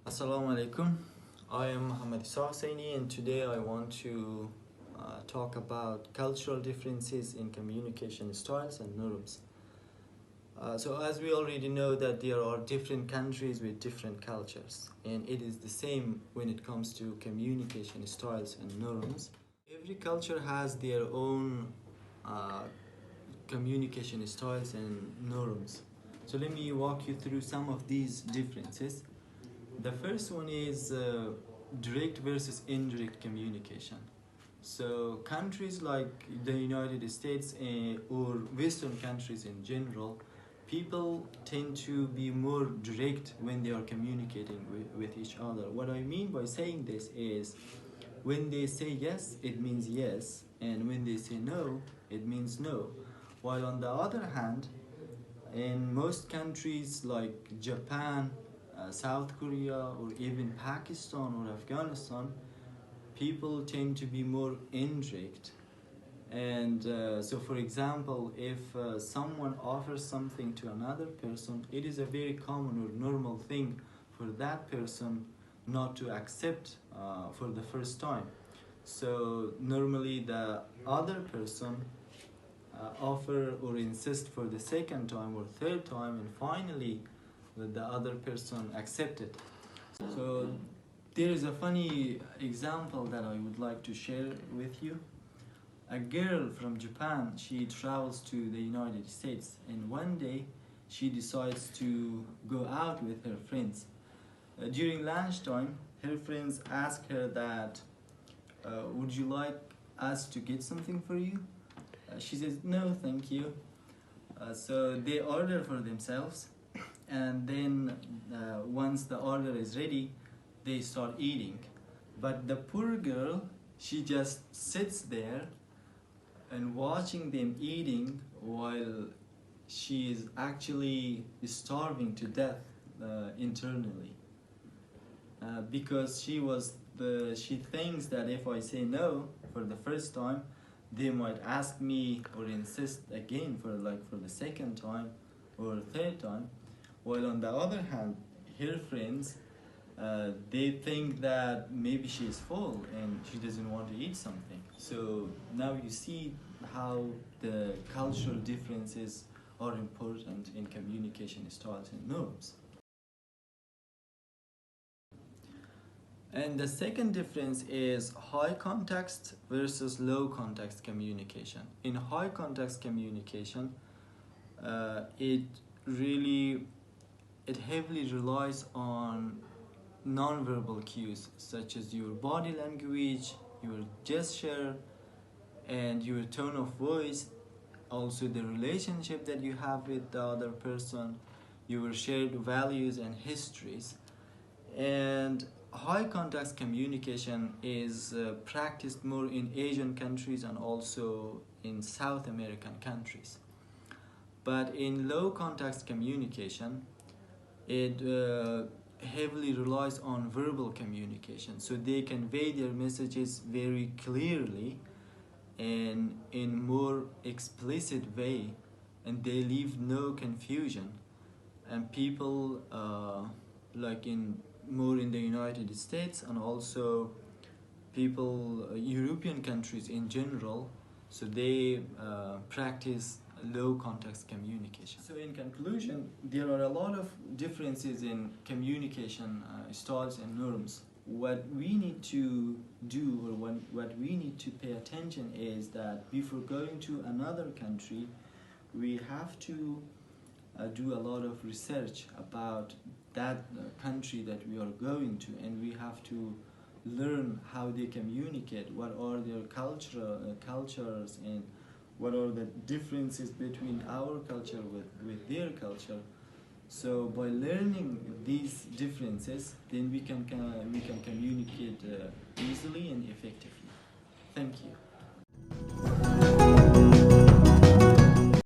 Assalamu alaikum. I am hussaini, and today I want to talk about cultural differences in communication styles and norms. So as we already know that there are different countries with different cultures, and it is the same when it comes to communication styles and norms. Every culture has their own communication styles and norms. So let me walk you through some of these differences. The first one is direct versus indirect communication. So countries like the United States or Western countries in general, people tend to be more direct when they are communicating with each other. What I mean by saying this is when they say yes, it means yes, and when they say no, it means no. While on the other hand, in most countries like Japan, South Korea, or even Pakistan or Afghanistan, people tend to be more indirect. And so, for example, if someone offers something to another person, it is a very common or normal thing for that person not to accept for the first time. So, normally, the other person offer or insist for the second time or third time, and finally the other person accepted. So there is a funny example that I would like to share with you. A girl from Japan, she travels to the United States, and one day she decides to go out with her friends. During lunchtime, her friends ask her that, would you like us to get something for you? She says, no, thank you. So they order for themselves, and then once the order is ready, they start eating. But the poor girl, she just sits there and watching them eating while she is actually starving to death internally. Because she thinks that if I say no for the first time, they might ask me or insist again for the second time or third time. While on the other hand, her friends, they think that maybe she is full and she doesn't want to eat something. So now you see how the cultural differences are important in communication styles and norms. And the second difference is high context versus low context communication. In high context communication, it heavily relies on non-verbal cues such as your body language, your gesture, and your tone of voice, also the relationship that you have with the other person, your shared values and histories. And high context communication is practiced more in Asian countries and also in South American countries. But in low context communication, it heavily relies on verbal communication. So they convey their messages very clearly and in more explicit way, and they leave no confusion. And people like in the United States and also people European countries in general, so they practice low context communication. So in conclusion, there are a lot of differences in communication styles and norms. What we need to do, or what we need to pay attention, is that before going to another country, we have to do a lot of research about that country that we are going to, and we have to learn how they communicate, what are their cultures, and what are the differences between our culture with their culture. So by learning these differences, then we can communicate easily and effectively. Thank you.